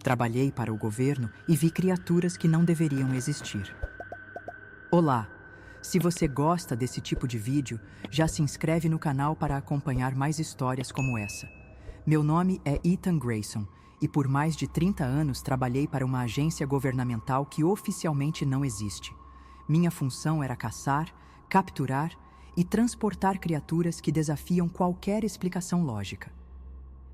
Trabalhei para o governo e vi criaturas que não deveriam existir. Olá! Se você gosta desse tipo de vídeo, já se inscreve no canal para acompanhar mais histórias como essa. Meu nome é Ethan Grayson e por mais de 30 anos trabalhei para uma agência governamental que oficialmente não existe. Minha função era caçar, capturar e transportar criaturas que desafiam qualquer explicação lógica.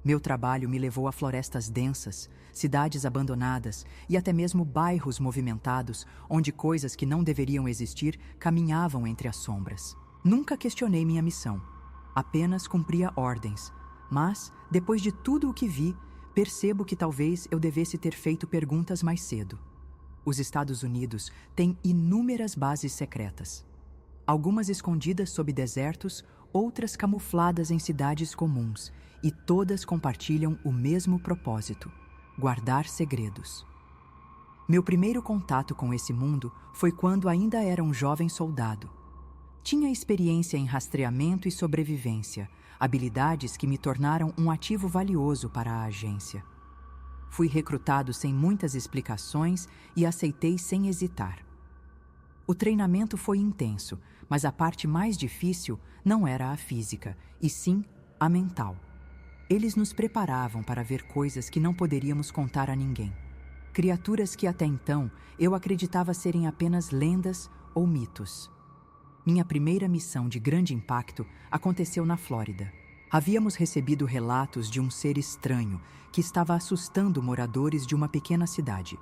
Meu trabalho me levou a florestas densas, cidades abandonadas e até mesmo bairros movimentados, onde coisas que não deveriam existir caminhavam entre as sombras. Nunca questionei minha missão, apenas cumpria ordens, mas, depois de tudo o que vi, percebo que talvez eu devesse ter feito perguntas mais cedo. Os Estados Unidos têm inúmeras bases secretas. Algumas escondidas sob desertos, outras camufladas em cidades comuns, e todas compartilham o mesmo propósito: guardar segredos. Meu primeiro contato com esse mundo foi quando ainda era um jovem soldado. Tinha experiência em rastreamento e sobrevivência, habilidades que me tornaram um ativo valioso para a agência. Fui recrutado sem muitas explicações e aceitei sem hesitar. O treinamento foi intenso, mas a parte mais difícil não era a física, e sim a mental. Eles nos preparavam para ver coisas que não poderíamos contar a ninguém. Criaturas que até então eu acreditava serem apenas lendas ou mitos. Minha primeira missão de grande impacto aconteceu na Flórida. Havíamos recebido relatos de um ser estranho que estava assustando moradores de uma pequena cidade.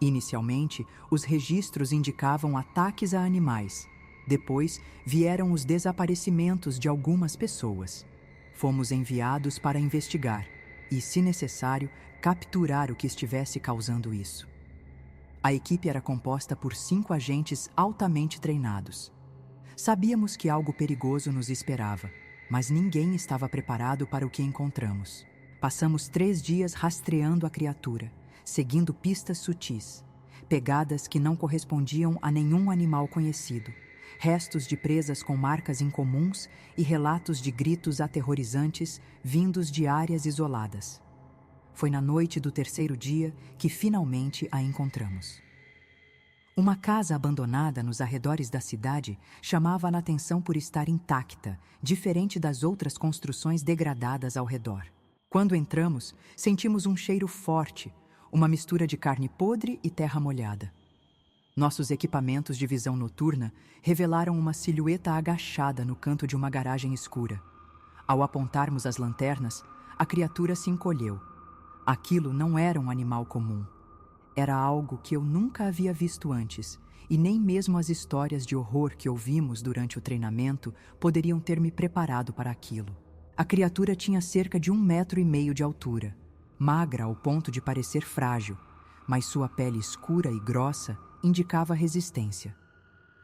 Inicialmente, os registros indicavam ataques a animais. Depois, vieram os desaparecimentos de algumas pessoas. Fomos enviados para investigar e, se necessário, capturar o que estivesse causando isso. A equipe era composta por 5 agentes altamente treinados. Sabíamos que algo perigoso nos esperava, mas ninguém estava preparado para o que encontramos. Passamos 3 dias rastreando a criatura, seguindo pistas sutis, pegadas que não correspondiam a nenhum animal conhecido, restos de presas com marcas incomuns e relatos de gritos aterrorizantes vindos de áreas isoladas. Foi na noite do 3º dia que finalmente a encontramos. Uma casa abandonada nos arredores da cidade chamava a atenção por estar intacta, diferente das outras construções degradadas ao redor. Quando entramos, sentimos um cheiro forte, uma mistura de carne podre e terra molhada. Nossos equipamentos de visão noturna revelaram uma silhueta agachada no canto de uma garagem escura. Ao apontarmos as lanternas, a criatura se encolheu. Aquilo não era um animal comum. Era algo que eu nunca havia visto antes, e nem mesmo as histórias de horror que ouvimos durante o treinamento poderiam ter me preparado para aquilo. A criatura tinha cerca de 1,5 metros de altura, magra ao ponto de parecer frágil, mas sua pele escura e grossa indicava resistência.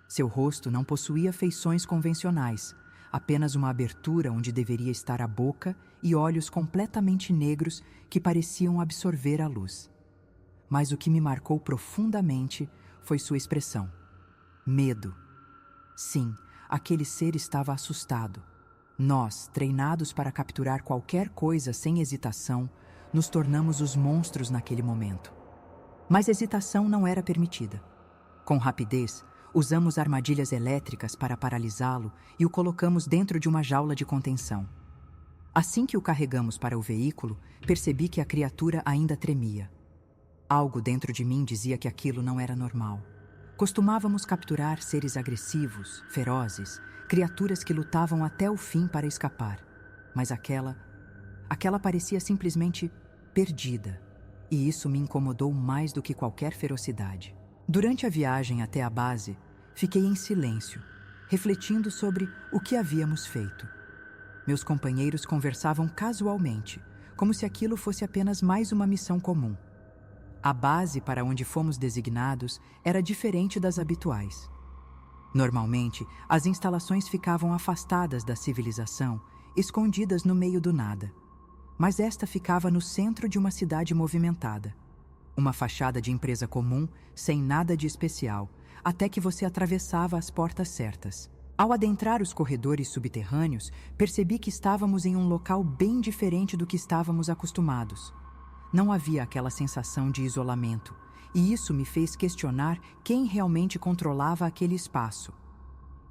Seu rosto não possuía feições convencionais, apenas uma abertura onde deveria estar a boca e olhos completamente negros que pareciam absorver a luz. Mas o que me marcou profundamente foi sua expressão: medo. Sim, aquele ser estava assustado. Nós, treinados para capturar qualquer coisa sem hesitação, nos tornamos os monstros naquele momento. Mas hesitação não era permitida. Com rapidez, usamos armadilhas elétricas para paralisá-lo e o colocamos dentro de uma jaula de contenção. Assim que o carregamos para o veículo, percebi que a criatura ainda tremia. Algo dentro de mim dizia que aquilo não era normal. Costumávamos capturar seres agressivos, ferozes, criaturas que lutavam até o fim para escapar. Mas aquela parecia simplesmente perdida, e isso me incomodou mais do que qualquer ferocidade. Durante a viagem até a base, fiquei em silêncio, refletindo sobre o que havíamos feito. Meus companheiros conversavam casualmente, como se aquilo fosse apenas mais uma missão comum. A base para onde fomos designados era diferente das habituais. Normalmente, as instalações ficavam afastadas da civilização, escondidas no meio do nada. Mas esta ficava no centro de uma cidade movimentada. Uma fachada de empresa comum, sem nada de especial, até que você atravessava as portas certas. Ao adentrar os corredores subterrâneos, percebi que estávamos em um local bem diferente do que estávamos acostumados. Não havia aquela sensação de isolamento, e isso me fez questionar quem realmente controlava aquele espaço.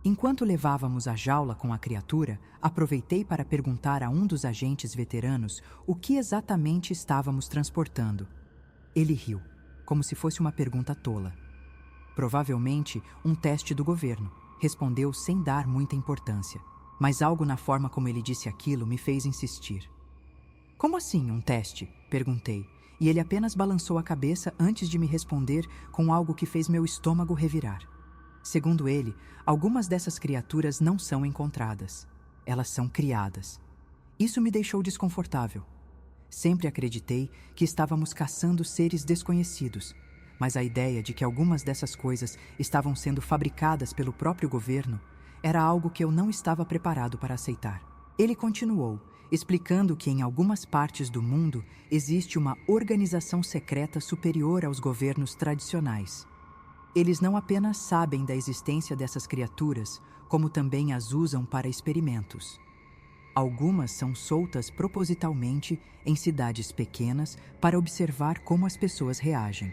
Enquanto levávamos a jaula com a criatura, aproveitei para perguntar a um dos agentes veteranos o que exatamente estávamos transportando. Ele riu, como se fosse uma pergunta tola. Provavelmente um teste do governo, respondeu sem dar muita importância. Mas algo na forma como ele disse aquilo me fez insistir. Como assim, um teste? Perguntei, e ele apenas balançou a cabeça antes de me responder com algo que fez meu estômago revirar. Segundo ele, algumas dessas criaturas não são encontradas. Elas são criadas. Isso me deixou desconfortável. Sempre acreditei que estávamos caçando seres desconhecidos, mas a ideia de que algumas dessas coisas estavam sendo fabricadas pelo próprio governo era algo que eu não estava preparado para aceitar. Ele continuou, explicando que em algumas partes do mundo existe uma organização secreta superior aos governos tradicionais. Eles não apenas sabem da existência dessas criaturas, como também as usam para experimentos. Algumas são soltas propositalmente em cidades pequenas para observar como as pessoas reagem.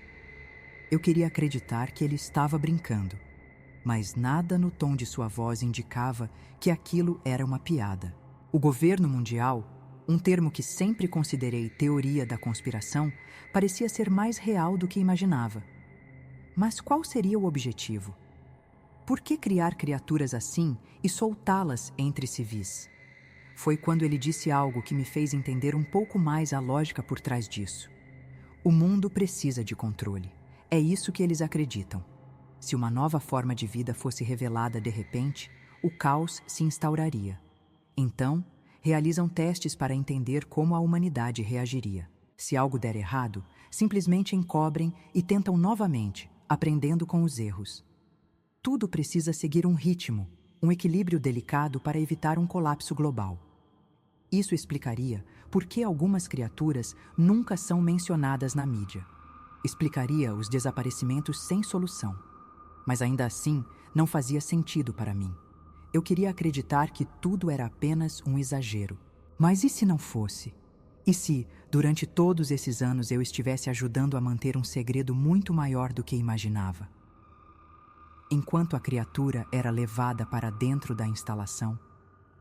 Eu queria acreditar que ele estava brincando, mas nada no tom de sua voz indicava que aquilo era uma piada. O governo mundial, um termo que sempre considerei teoria da conspiração, parecia ser mais real do que imaginava. Mas qual seria o objetivo? Por que criar criaturas assim e soltá-las entre civis? Foi quando ele disse algo que me fez entender um pouco mais a lógica por trás disso. O mundo precisa de controle. É isso que eles acreditam. Se uma nova forma de vida fosse revelada de repente, o caos se instauraria. Então, realizam testes para entender como a humanidade reagiria. Se algo der errado, simplesmente encobrem e tentam novamente, aprendendo com os erros. Tudo precisa seguir um ritmo, um equilíbrio delicado para evitar um colapso global. Isso explicaria por que algumas criaturas nunca são mencionadas na mídia. Explicaria os desaparecimentos sem solução. Mas ainda assim, não fazia sentido para mim. Eu queria acreditar que tudo era apenas um exagero. Mas e se não fosse? E se, durante todos esses anos, eu estivesse ajudando a manter um segredo muito maior do que imaginava? Enquanto a criatura era levada para dentro da instalação,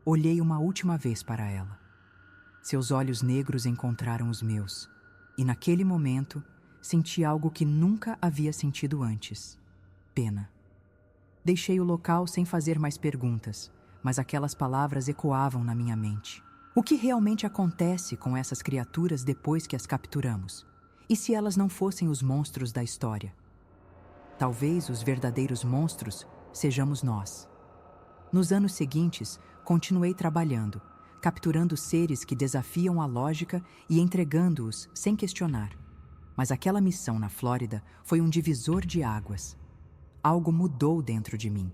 olhei uma última vez para ela. Seus olhos negros encontraram os meus, e naquele momento, senti algo que nunca havia sentido antes: pena. Deixei o local sem fazer mais perguntas, mas aquelas palavras ecoavam na minha mente. O que realmente acontece com essas criaturas depois que as capturamos? E se elas não fossem os monstros da história? Talvez os verdadeiros monstros sejamos nós. Nos anos seguintes, continuei trabalhando, capturando seres que desafiam a lógica e entregando-os sem questionar. Mas aquela missão na Flórida foi um divisor de águas. Algo mudou dentro de mim.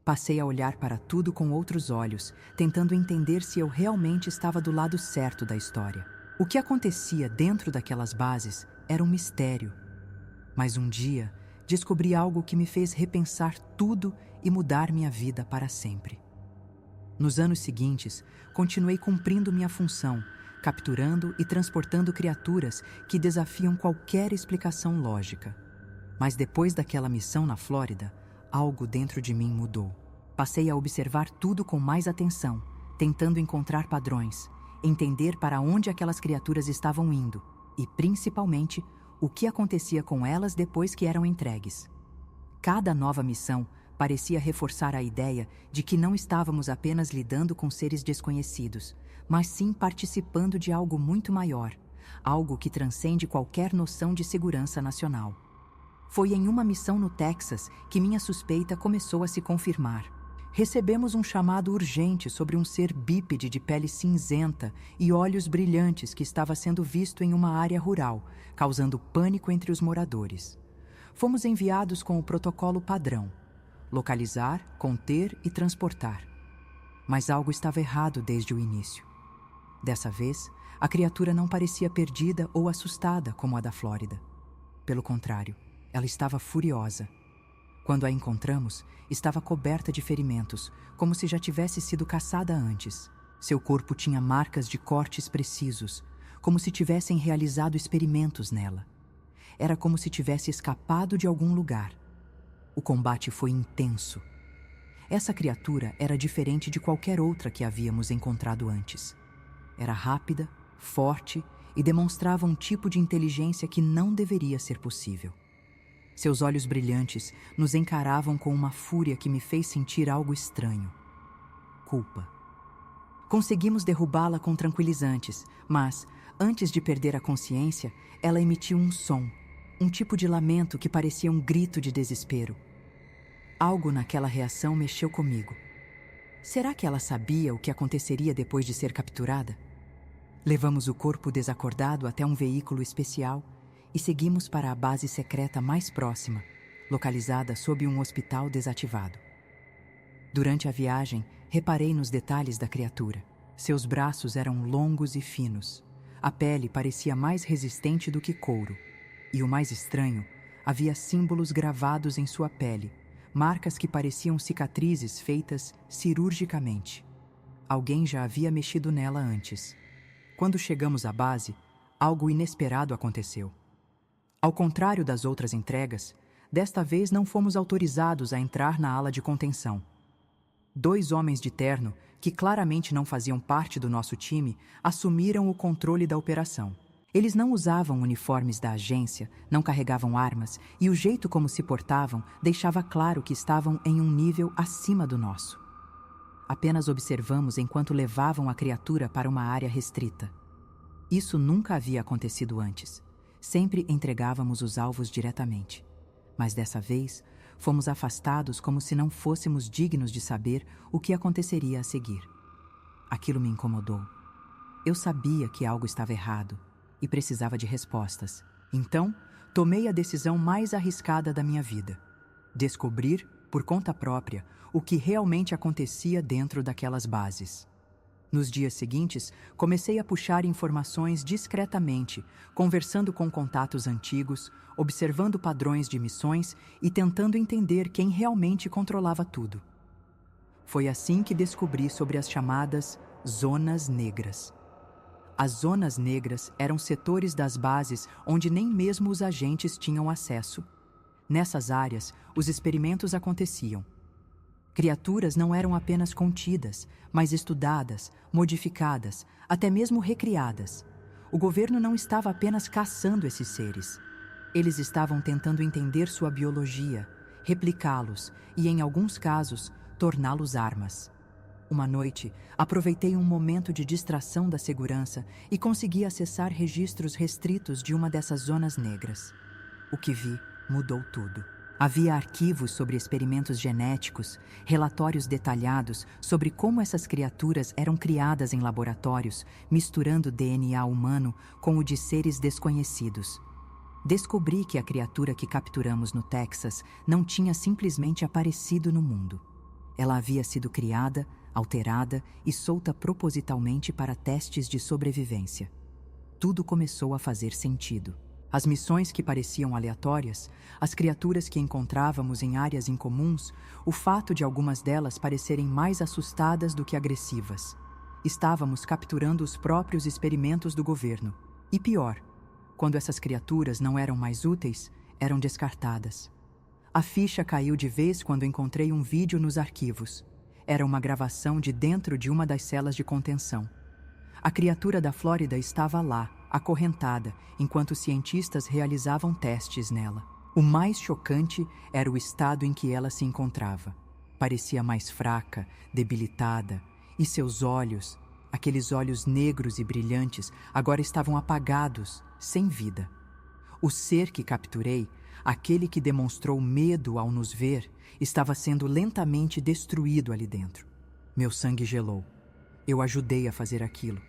Passei a olhar para tudo com outros olhos, tentando entender se eu realmente estava do lado certo da história. O que acontecia dentro daquelas bases era um mistério. Mas um dia, descobri algo que me fez repensar tudo e mudar minha vida para sempre. Nos anos seguintes, continuei cumprindo minha função, capturando e transportando criaturas que desafiam qualquer explicação lógica. Mas depois daquela missão na Flórida, algo dentro de mim mudou. Passei a observar tudo com mais atenção, tentando encontrar padrões, entender para onde aquelas criaturas estavam indo e, principalmente, o que acontecia com elas depois que eram entregues. Cada nova missão parecia reforçar a ideia de que não estávamos apenas lidando com seres desconhecidos, mas sim participando de algo muito maior, algo que transcende qualquer noção de segurança nacional. Foi em uma missão no Texas que minha suspeita começou a se confirmar. Recebemos um chamado urgente sobre um ser bípede de pele cinzenta e olhos brilhantes que estava sendo visto em uma área rural, causando pânico entre os moradores. Fomos enviados com o protocolo padrão: localizar, conter e transportar. Mas algo estava errado desde o início. Dessa vez, a criatura não parecia perdida ou assustada como a da Flórida. Pelo contrário, ela estava furiosa. Quando a encontramos, estava coberta de ferimentos, como se já tivesse sido caçada antes. Seu corpo tinha marcas de cortes precisos, como se tivessem realizado experimentos nela. Era como se tivesse escapado de algum lugar. O combate foi intenso. Essa criatura era diferente de qualquer outra que havíamos encontrado antes. Era rápida, forte e demonstrava um tipo de inteligência que não deveria ser possível. Seus olhos brilhantes nos encaravam com uma fúria que me fez sentir algo estranho. Culpa. Conseguimos derrubá-la com tranquilizantes, mas, antes de perder a consciência, ela emitiu um som, um tipo de lamento que parecia um grito de desespero. Algo naquela reação mexeu comigo. Será que ela sabia o que aconteceria depois de ser capturada? Levamos o corpo desacordado até um veículo especial e seguimos para a base secreta mais próxima, localizada sob um hospital desativado. Durante a viagem, reparei nos detalhes da criatura. Seus braços eram longos e finos. A pele parecia mais resistente do que couro. E o mais estranho, havia símbolos gravados em sua pele, marcas que pareciam cicatrizes feitas cirurgicamente. Alguém já havia mexido nela antes. Quando chegamos à base, algo inesperado aconteceu. Ao contrário das outras entregas, desta vez não fomos autorizados a entrar na ala de contenção. 2 homens de terno, que claramente não faziam parte do nosso time, assumiram o controle da operação. Eles não usavam uniformes da agência, não carregavam armas, e o jeito como se portavam deixava claro que estavam em um nível acima do nosso. Apenas observamos enquanto levavam a criatura para uma área restrita. Isso nunca havia acontecido antes. Sempre entregávamos os alvos diretamente. Mas dessa vez, fomos afastados como se não fôssemos dignos de saber o que aconteceria a seguir. Aquilo me incomodou. Eu sabia que algo estava errado e precisava de respostas. Então, tomei a decisão mais arriscada da minha vida: descobrir, por conta própria, o que realmente acontecia dentro daquelas bases. Nos dias seguintes, comecei a puxar informações discretamente, conversando com contatos antigos, observando padrões de missões e tentando entender quem realmente controlava tudo. Foi assim que descobri sobre as chamadas Zonas Negras. As Zonas Negras eram setores das bases onde nem mesmo os agentes tinham acesso. Nessas áreas, os experimentos aconteciam. Criaturas não eram apenas contidas, mas estudadas, modificadas, até mesmo recriadas. O governo não estava apenas caçando esses seres. Eles estavam tentando entender sua biologia, replicá-los e, em alguns casos, torná-los armas. Uma noite, aproveitei um momento de distração da segurança e consegui acessar registros restritos de uma dessas zonas negras. O que vi mudou tudo. Havia arquivos sobre experimentos genéticos, relatórios detalhados sobre como essas criaturas eram criadas em laboratórios, misturando DNA humano com o de seres desconhecidos. Descobri que a criatura que capturamos no Texas não tinha simplesmente aparecido no mundo. Ela havia sido criada, alterada e solta propositalmente para testes de sobrevivência. Tudo começou a fazer sentido. As missões que pareciam aleatórias, as criaturas que encontrávamos em áreas incomuns, o fato de algumas delas parecerem mais assustadas do que agressivas. Estávamos capturando os próprios experimentos do governo. E pior, quando essas criaturas não eram mais úteis, eram descartadas. A ficha caiu de vez quando encontrei um vídeo nos arquivos. Era uma gravação de dentro de uma das celas de contenção. A criatura da Flórida estava lá, acorrentada, enquanto os cientistas realizavam testes nela. O mais chocante era o estado em que ela se encontrava. Parecia mais fraca, debilitada, e seus olhos, aqueles olhos negros e brilhantes, agora estavam apagados, sem vida. O ser que capturei, aquele que demonstrou medo ao nos ver, estava sendo lentamente destruído ali dentro. Meu sangue gelou. Eu ajudei a fazer aquilo.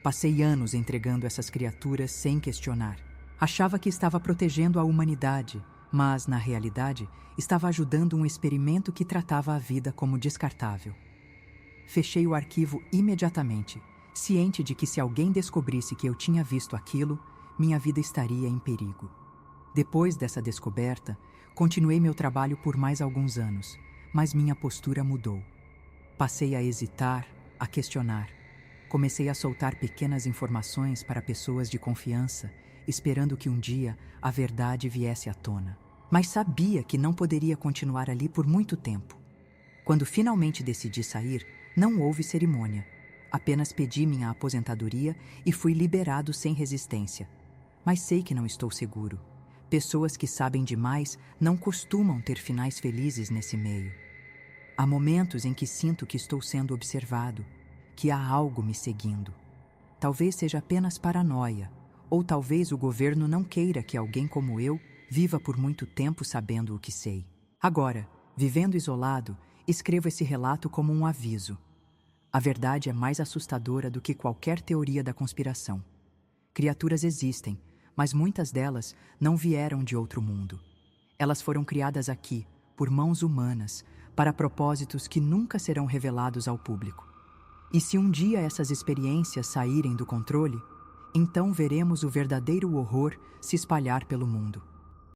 Passei anos entregando essas criaturas sem questionar. Achava que estava protegendo a humanidade, mas, na realidade, estava ajudando um experimento que tratava a vida como descartável. Fechei o arquivo imediatamente, ciente de que se alguém descobrisse que eu tinha visto aquilo, minha vida estaria em perigo. Depois dessa descoberta, continuei meu trabalho por mais alguns anos, mas minha postura mudou. Passei a hesitar, a questionar. Comecei a soltar pequenas informações para pessoas de confiança, esperando que um dia a verdade viesse à tona. Mas sabia que não poderia continuar ali por muito tempo. Quando finalmente decidi sair, não houve cerimônia. Apenas pedi minha aposentadoria e fui liberado sem resistência. Mas sei que não estou seguro. Pessoas que sabem demais não costumam ter finais felizes nesse meio. Há momentos em que sinto que estou sendo observado, que há algo me seguindo. Talvez seja apenas paranoia, ou talvez o governo não queira que alguém como eu viva por muito tempo sabendo o que sei. Agora, vivendo isolado, escrevo esse relato como um aviso. A verdade é mais assustadora do que qualquer teoria da conspiração. Criaturas existem, mas muitas delas não vieram de outro mundo. Elas foram criadas aqui, por mãos humanas, para propósitos que nunca serão revelados ao público. E se um dia essas experiências saírem do controle, então veremos o verdadeiro horror se espalhar pelo mundo.